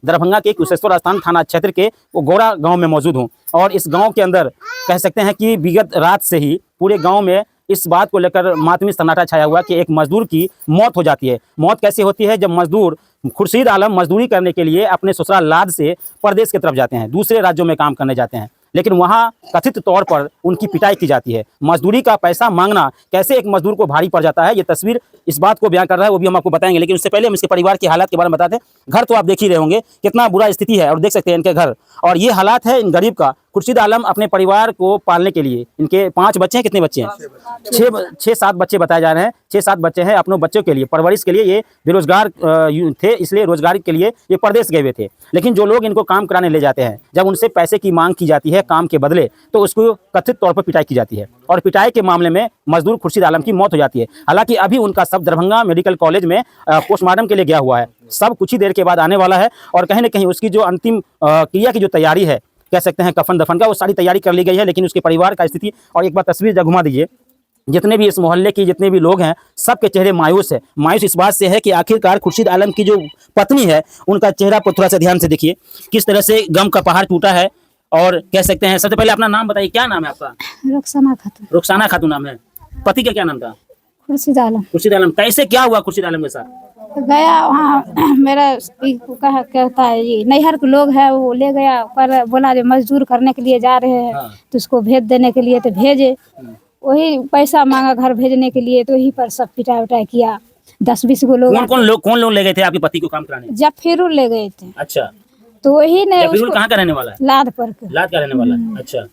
दरभंगा के कुशेश्वर स्थान थाना क्षेत्र के वो गोरा गांव में मौजूद हूं। और इस गांव के अंदर कह सकते हैं कि विगत रात से ही पूरे गांव में इस बात को लेकर मातमी सन्नाटा छाया हुआ कि एक मजदूर की मौत हो जाती है। मौत कैसे होती है? जब मजदूर खुर्शीद आलम मजदूरी करने के लिए अपने ससुराल लाद से प्रदेश की तरफ जाते हैं, दूसरे राज्यों में काम करने जाते हैं, लेकिन वहाँ कथित तौर पर उनकी पिटाई की जाती है। मजदूरी का पैसा मांगना कैसे एक मजदूर को भारी पड़ जाता है, ये तस्वीर इस बात को बयां कर रहा है, वो भी हम आपको बताएंगे। लेकिन उससे पहले हम इसके परिवार के हालात के बारे में बताते हैं। घर तो आप देख ही रहे होंगे कितना बुरा स्थिति है, और देख सकते हैं इनके घर, और ये हालात है इन गरीब का। खुर्शीद आलम अपने परिवार को पालने के लिए, इनके 5 बच्चे हैं, कितने बच्चे हैं? 6-7 बच्चे बताए जा रहे हैं। 6-7 बच्चे हैं। अपने बच्चों के लिए परवरिश के लिए ये बेरोजगार थे, इसलिए रोजगार के लिए ये प्रदेश गए हुए थे। लेकिन जो लोग इनको काम कराने ले जाते हैं, जब उनसे पैसे की मांग की जाती है काम के बदले, तो उसको कथित तौर पर पिटाई की जाती है, और पिटाई के मामले में मजदूर खुर्शीद आलम की मौत हो जाती है। हालांकि अभी उनका शव दरभंगा मेडिकल कॉलेज में पोस्टमार्टम के लिए गया हुआ है। सब कुछ ही देर के बाद आने वाला है, और कहीं न कहीं उसकी जो अंतिम क्रिया की जो तैयारी है, कह सकते हैं कफन दफन का, वो सारी तैयारी कर ली गई है। लेकिन उसके परिवार का स्थिति, और एक बार तस्वीर जब घुमा दीजिए, जितने भी इस मोहल्ले के जितने भी लोग हैं, सबके चेहरे मायूस है। मायूस इस बात से है कि आखिरकार खुर्शीद आलम की जो पत्नी है, उनका चेहरा पर थोड़ा सा ध्यान से देखिए, किस तरह से गम का पहाड़ टूटा है। और कह सकते हैं, सबसे पहले अपना नाम बताइए, क्या नाम है आपका? रुखसाना खातून। रुखसाना खातून नाम है। पति का क्या नाम था? खुर्शीद आलम। खुर्शीद आलम। कैसे क्या हुआ खुर्शीद आलम के साथ? गया वहाँ, मेरा कहता है ये नैहर के लोग है, वो ले गया, पर बोला जो मजदूर करने के लिए जा रहे हैं, हाँ। तो उसको भेज देने के लिए तो भेजे, वही पैसा मांगा घर भेजने के लिए, तो वही पर सब पिटाई उटाई किया। 10-20 को लोग। कौन लोग ले गए थे आपके पति को काम कराने? जब फिर ले गए थे। अच्छा, तो वही ने जफीरुल कहाँ का रहने वाला है? लाद पर के। लाद का रहने वाला है। अच्छा,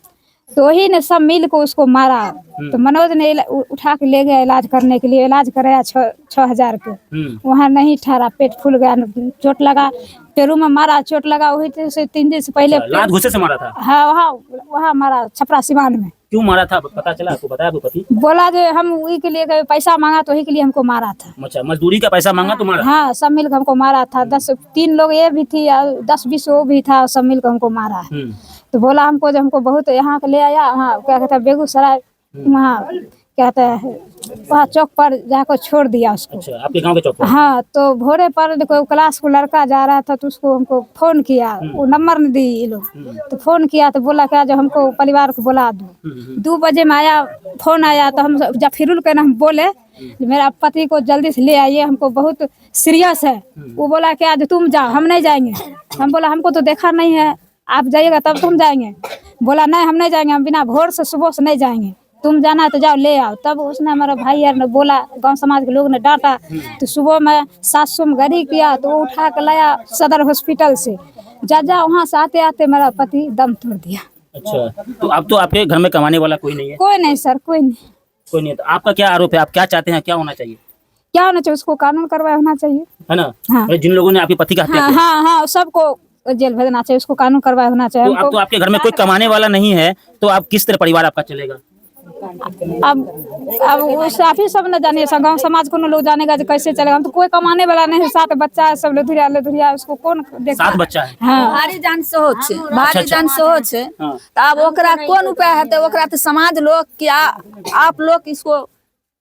तो वही ने सब मिल को उसको मारा। तो मनोज ने उठा के ले गया इलाज करने के लिए, इलाज कराया 6,000 के। वहाँ नहीं ठहरा, पेट फूल गया, चोट लगा, पैरों में मारा, चोट लगा। वही से 3 दिन से पहले लात घुसे से मारा था? हाँ, वहाँ मारा, छपरा सिवान में। क्यों मारा था, पता चला आपको? बताया आपको पति? बोला जो हम वही के लिए पैसा मांगा, तो वही के लिए हमको मारा था। अच्छा, मजदूरी का पैसा मांगा तो मारा? हाँ, सब मिलकर हमको मारा था। 3 लोग ये भी थी, 10-20 वो भी था, सब मिलकर हमको मारा है। तो बोला हमको, जो हमको बहुत यहाँ के ले आया, हाँ क्या कहता है, बेगूसराय, वहाँ कहते हैं, वहाँ चौक पर जाकर छोड़ दिया उसको। अच्छा, आपके गांव के चौक पर? हाँ, तो भोरे पर कोई क्लास को लड़का जा रहा था, तो उसको हमको फोन किया, वो नंबर नहीं दी ये लोग, तो फोन किया, तो बोला क्या जो हमको परिवार को बुला दो। 2 बजे में आया, फोन आया, तो हम जफीरुल के नाम बोले, मेरा पति को जल्दी से ले आइए, हमको बहुत सीरियस है। वो बोला क्या जो तुम जाओ, हम नहीं जाएंगे। हम बोला हमको तो देखा नहीं है, आप जाइएगा तब तो हम जाएंगे। बोला नहीं, हम नहीं जाएंगे, हम बिना भोर से सुबह से नहीं जाएंगे, तुम जाना तो जाओ ले आओ। तब उसने, हमारा भाई यार ने बोला, गांव समाज के लोग ने डांटा, तो सुबह में 700 में गाड़ी किया, तो वो उठा के लाया सदर हॉस्पिटल से। जा वहाँ से आते आते मेरा पति दम तोड़ दिया। अच्छा, तो अब तो आपके घर में कमाने वाला कोई नहीं है? कोई नहीं सर, कोई नहीं। कोई नहीं। तो आपका क्या आरोप है, आप क्या चाहते हैं, क्या होना चाहिए? क्या होना चाहिए, उसको कानून करवाया होना चाहिए, है ना? हाँ। जिन लोगों ने आपके पति का हत्या किया? हाँ, सबको जेल भेजना चाहिए, उसको कानून करवाया होना चाहिए। तो अब तो आपके घर में कोई कमाने वाला नहीं है, तो आप किस तरह परिवार आपका चलेगा? अब उस आप ही सब न जानिए, गाँव समाज को लोग जानेगा जो कैसे चलेगा। हम तो कोई कमाने वाला नहीं है, 7 बच्चा है, सब लेधुरिया, उसको कौन देखा? 7 बच्चा है? हाँ। भारी जान सेहो छै, भारी जान सेहो छै। हाँ। तो अब ओकरा कौन उपाय है? तो ओकरा तो समाज लोग क्या, आप लोग इसको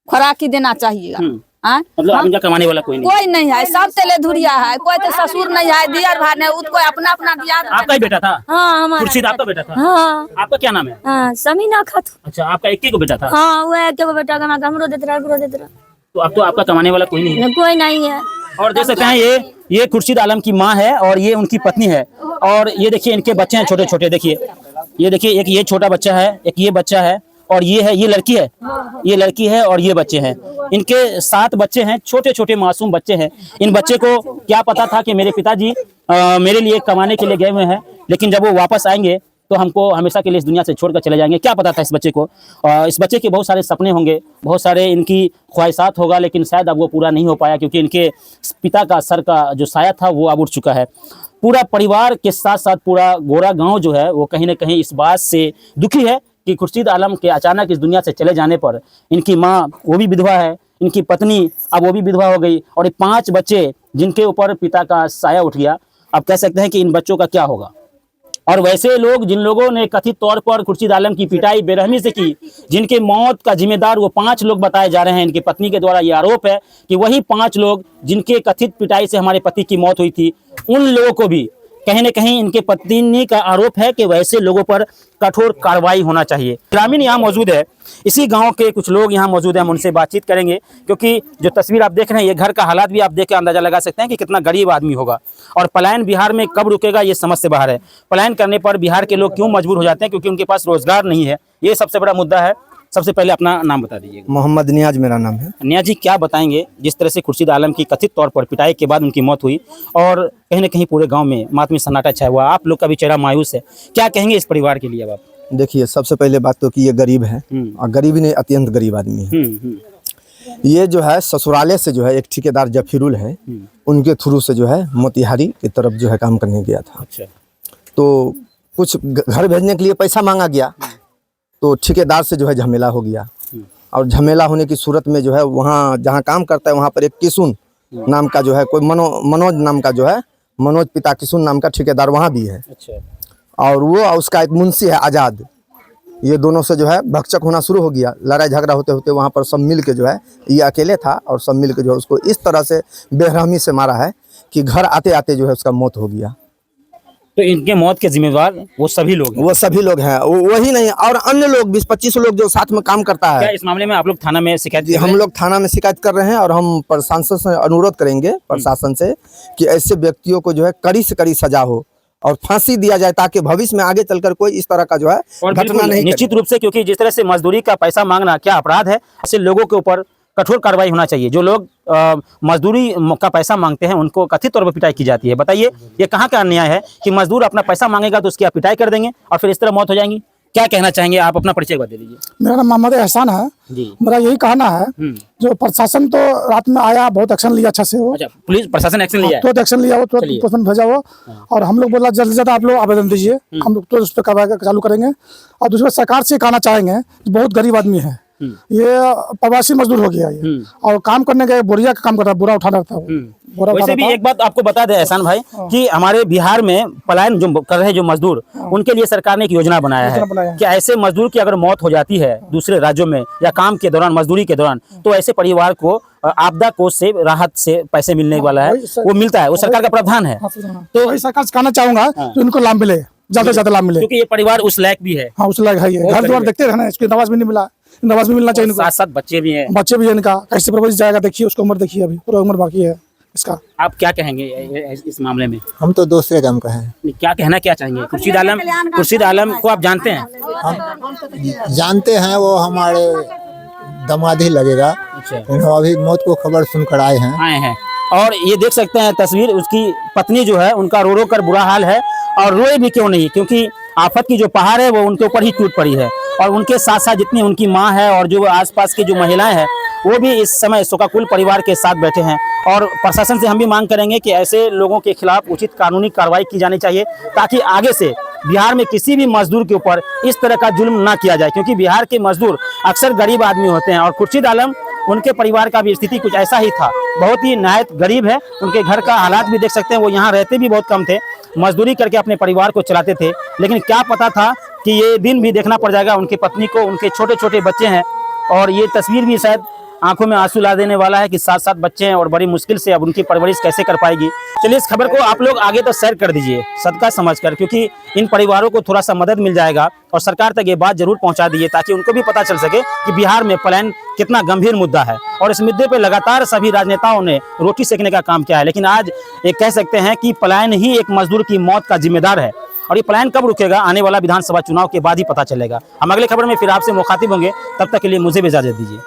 खुराकी देना चाहिए। मतलब आप इनका कमाने वाला कोई नहीं? कोई नहीं है, सब तेले धुरिया है, कोई तो ससुर नहीं है, दियर भाई नहीं, उसको अपना अपना दिया। आपका ही बेटा था? हाँ, हमारा खुर्शीद आपका बेटा था? हाँ, आपका क्या नाम है? हाँ, समीना खातून। अच्छा, आपका एक को बेटा था? हाँ, वो एक बेटा का हमरो देते रहा, हमरो देते रहा। तो अब तो आपका कमाने वाला कोई नहीं है? कोई नहीं है। और देख सकते हैं, ये खुर्शीद आलम की माँ है, और ये उनकी पत्नी है, और ये देखिए इनके बच्चे हैं छोटे छोटे। देखिए, ये देखिए, एक ये छोटा बच्चा है, एक ये बच्चा है, और ये है, ये लड़की है, ये लड़की है, और ये बच्चे हैं। इनके 7 बच्चे हैं, छोटे छोटे मासूम बच्चे हैं। इन बच्चे को क्या पता था कि मेरे पिताजी मेरे लिए कमाने के लिए गए हुए हैं, लेकिन जब वो वापस आएंगे तो हमको हमेशा के लिए इस दुनिया से छोड़कर चले जाएंगे। क्या पता था इस बच्चे को? इस बच्चे के बहुत सारे सपने होंगे, बहुत सारे इनकी ख्वाहिशात होगा, लेकिन शायद अब वो पूरा नहीं हो पाया, क्योंकि इनके पिता का सर का जो साया था वो अब उठ चुका है। पूरा परिवार के साथ साथ पूरा गोरा गाँव जो है, वो कहीं ना कहीं इस बात से दुखी है कि खुर्शीद आलम के अचानक इस दुनिया से चले जाने पर इनकी माँ, वो भी विधवा है, इनकी पत्नी अब वो भी विधवा हो गई, और ये 5 बच्चे जिनके ऊपर पिता का साया उठ गया। अब कह सकते हैं कि इन बच्चों का क्या होगा। और वैसे लोग, जिन लोगों ने कथित तौर पर खुर्शीद आलम की पिटाई बेरहमी से की, जिनके मौत का जिम्मेदार वो 5 लोग बताए जा रहे हैं, इनकी पत्नी के द्वारा ये आरोप है कि वही 5 लोग जिनके कथित पिटाई से हमारे पति की मौत हुई थी, उन लोगों को भी कहीं न कहीं इनके पत्नी का आरोप है कि वैसे लोगों पर कठोर कार्रवाई होना चाहिए। ग्रामीण यहाँ मौजूद है, इसी गांव के कुछ लोग यहाँ मौजूद हैं, हम उनसे बातचीत करेंगे क्योंकि जो तस्वीर आप देख रहे हैं ये घर का हालात भी आप देख के अंदाजा लगा सकते हैं कि कितना गरीब आदमी होगा और पलायन बिहार में कब रुकेगा ये समझ से बाहर है। पलायन करने पर बिहार के लोग क्यों मजबूर हो जाते हैं? क्योंकि उनके पास रोजगार नहीं है, ये सबसे बड़ा मुद्दा है। सबसे पहले अपना नाम बता दीजिएगा। मोहम्मद नियाज मेरा नाम है। नियाज जी, क्या बताएंगे जिस तरह से खुर्शीद आलम की कथित तौर पर पिटाई के बाद उनकी मौत हुई और कहीं न कहीं पूरे गांव में मातमी सन्नाटा छाया हुआ, आप लोग का भी चेहरा मायूस है, क्या कहेंगे इस परिवार के लिए? अब आप देखिए, सबसे पहले बात तो कि ये गरीब है और गरीबी नहीं, अत्यंत गरीब आदमी है। ये जो है ससुराले से जो है एक ठेकेदार जफीरुल है, उनके थ्रू से जो है मोतिहारी की तरफ जो है काम करने गया था। अच्छा। तो कुछ घर भेजने के लिए पैसा मांगा गया तो ठेकेदार से जो है झमेला हो गया और झमेला होने की सूरत में जो है वहाँ जहाँ काम करता है वहाँ पर एक किशुन नाम का जो है कोई मनोज नाम का जो है, मनोज पिता किशुन नाम का ठेकेदार वहाँ भी है। अच्छा। और वो उसका एक मुंशी है आज़ाद, ये दोनों से जो है भक्षक होना शुरू हो गया। लड़ाई झगड़ा होते होते वहाँ पर सब मिल के जो है, ये अकेले था और सब मिल के जो है उसको इस तरह से बेरहमी से मारा है कि घर आते आते जो है उसका मौत हो गया। तो इनके मौत के जिम्मेवार वो सभी लोग हैं? वो सभी लोग हैं, वही नहीं और अन्य लोग 20-25 लोग जो साथ में काम करता क्या है। इस मामले में आप लोग थाना में शिकायत? हम लोग थाना में शिकायत कर रहे हैं और हम प्रशासन से अनुरोध करेंगे प्रशासन से कि ऐसे व्यक्तियों को जो है कड़ी से कड़ी सजा हो और फांसी दिया जाए ताकि भविष्य में आगे चलकर कोई इस तरह का जो है घटना नहीं। निश्चित रूप से, क्योंकि जिस तरह से मजदूरी का पैसा मांगना क्या अपराध है, ऐसे लोगों के ऊपर कठोर कार्रवाई होना चाहिए। जो लोग मजदूरी का पैसा मांगते हैं उनको कथित तौर पर पिटाई की जाती है। बताइए ये कहाँ का अन्याय है कि मजदूर अपना पैसा मांगेगा तो उसकी आप पिटाई कर देंगे और फिर इस तरह मौत हो जाएंगी? क्या कहना चाहेंगे आप? अपना परिचय बता दीजिए। मेरा नाम मोहम्मद एहसान है जी। मेरा यही कहना है, जो प्रशासन तो रात में आया, बहुत एक्शन लिया अच्छा से हो। अच्छा, पुलिस प्रशासन एक्शन लिया है? तुरंत एक्शन लिया हो, तुरंत पोस्टमैन भेजा हो और हम लोग बोला जल्द से जल्द आप लोग आवेदन दीजिए, हम लोग तो उस पर कार्रवाई चालू करेंगे। और दूसरा सरकार से कहना चाहेंगे, बहुत गरीब आदमी है, ये प्रवासी मजदूर हो गया ये और काम करने के बोरिया का काम कर रहा है, बोरा उठाना रहता है। वैसे भी एक बात आपको बता दें एहसान भाई कि हमारे बिहार में पलायन जो कर रहे हैं जो मजदूर, उनके लिए सरकार ने एक योजना बनाया है कि ऐसे मजदूर की अगर मौत हो जाती है दूसरे राज्यों में या काम के दौरान, मजदूरी के दौरान, तो ऐसे परिवार को आपदा कोष से राहत से पैसे मिलने वाला है, वो मिलता है, वो सरकार का प्रावधान है। तो वही सरकार से कहना चाहूंगा कि उनको लाभ मिले, ज्यादा से ज्यादा लाभ मिले, क्योंकि ये परिवार उस लायक भी है। हाँ, उस लायक है। ये घर द्वार देखते रहना, इसको नवाज भी नहीं मिला, नवाज भी मिलना चाहिए। साथ साथ बच्चे भी हैं, बच्चे भी है इनका, कैसे परवरिश जाएगा देखिए, उसको उम्र देखिए, अभी पूरा उम्र बाकी है इसका। आप क्या कहेंगे इस मामले में? हम तो दूसरे काम का है। क्या कहना क्या चाहेंगे? खुर्शीद आलम को आप जानते हैं? हम जानते हैं, वो हमारे दामाद ही लगेगा। अच्छा। अभी मौत को खबर सुनकर आए हैं। और ये देख सकते हैं तस्वीर, उसकी पत्नी जो है उनका रो रो कर बुरा हाल है और रोए भी क्यों नहीं, क्योंकि आफत की जो पहाड़ है वो उनके ऊपर ही टूट पड़ी है और उनके साथ साथ जितनी उनकी माँ है और जो आसपास की जो महिलाएं हैं वो भी इस समय शोकाकुल परिवार के साथ बैठे हैं। और प्रशासन से हम भी मांग करेंगे कि ऐसे लोगों के खिलाफ उचित कानूनी कार्रवाई की जानी चाहिए ताकि आगे से बिहार में किसी भी मजदूर के ऊपर इस तरह का जुल्म ना किया जाए, क्योंकि बिहार के मजदूर अक्सर गरीब आदमी होते हैं और खुर्शीद आलम, उनके परिवार का भी स्थिति कुछ ऐसा ही था, बहुत ही निहायत गरीब है। उनके घर का हालात भी देख सकते हैं, वो यहाँ रहते भी बहुत कम थे, मजदूरी करके अपने परिवार को चलाते थे, लेकिन क्या पता था कि ये दिन भी देखना पड़ जाएगा उनकी पत्नी को। उनके छोटे छोटे बच्चे हैं और ये तस्वीर भी शायद आंखों में आंसू ला देने वाला है कि 7-7 बच्चे हैं और बड़ी मुश्किल से अब उनकी परवरिश कैसे कर पाएगी। चलिए इस खबर को आप लोग आगे तक शेयर कर दीजिए सदका समझकर, क्योंकि इन परिवारों को थोड़ा सा मदद मिल जाएगा और सरकार तक ये बात जरूर पहुंचा दीजिए ताकि उनको भी पता चल सके कि बिहार में पलायन कितना गंभीर मुद्दा है और इस मुद्दे पर लगातार सभी राजनेताओं ने रोटी सेकने का काम किया है, लेकिन आज ये कह सकते हैं कि पलायन ही एक मजदूर की मौत का जिम्मेदार है और ये पलायन कब रुकेगा आने वाला विधानसभा चुनाव के बाद ही पता चलेगा। हम अगले खबर में फिर आपसे मुखातिब होंगे, तब तक के लिए मुझे भी इजाजत दीजिए।